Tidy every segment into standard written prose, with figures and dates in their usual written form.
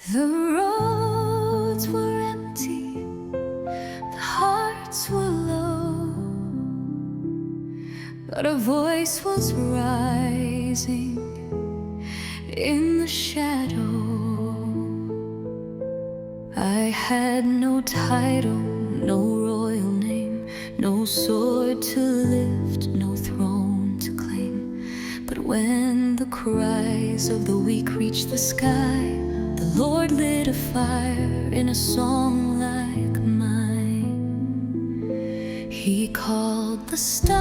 The roads were empty, the hearts were low, but a voice was rising in the shadow. I had no title, no royal name, no sword to lift, no throne to claim. But when the cries of the weak reached the sky, the Lord lit a fire in a song like mine. He called the stars,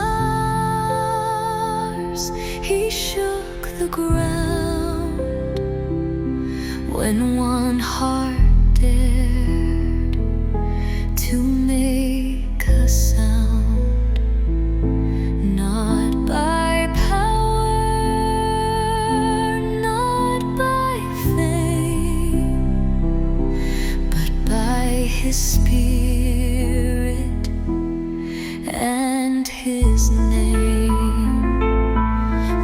He shook the ground. When one heart dared to make a sound, not by power, not by fame, but by His Spirit and His name.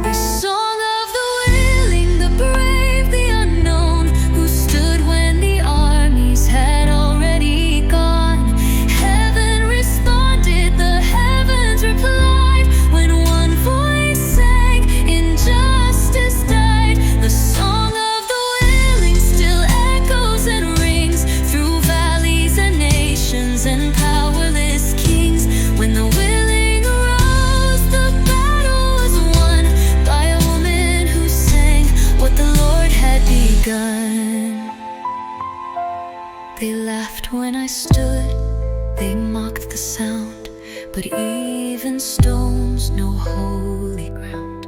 The song of the willing, the brave, the unknown, who stood when the armies had already gone. Heaven responded, the heavens replied, when one voice sang, injustice died. The song of the willing still echoes and rings through valleys and nations and powerless kings. When the willing arose, the battle was won by a woman who sang what the Lord had begun. They laughed when I stood, they mocked the sound, but even stones know holy ground.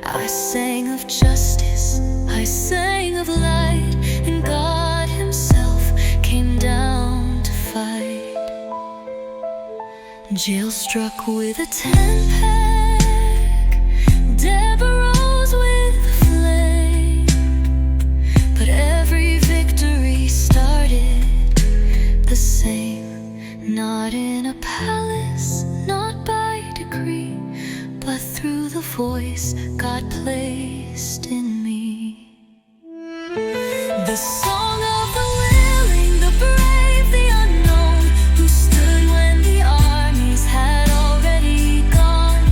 I sang of justice, I sang of light, and God Himself came down to fight. Jail struck with a 10-peg, Deborah rose with a flame. But every victory started the same, not in a palace, not by decree, but through the voice God placed in me. The song of the willing, the brave, the unknown, who stood when the armies had already gone.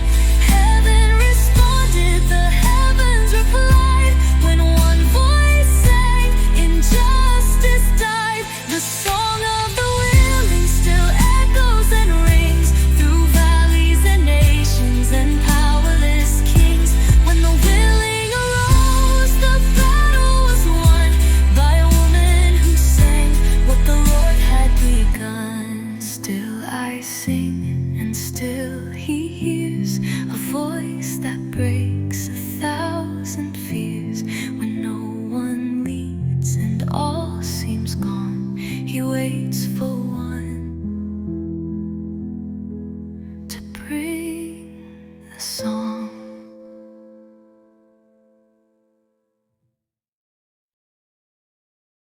Heaven responded, the heavens replied, when one voice sang, injustice died. The song of the willing still echoes and rings through valleys and nations and powerless kings. When the willing arose, the battle was won by a woman who sang what the Lord had begun. Still I sing, and still He hears a voice that breaks 1,000 fears. When no one leads and all seems gone, He waits for one to bring the song.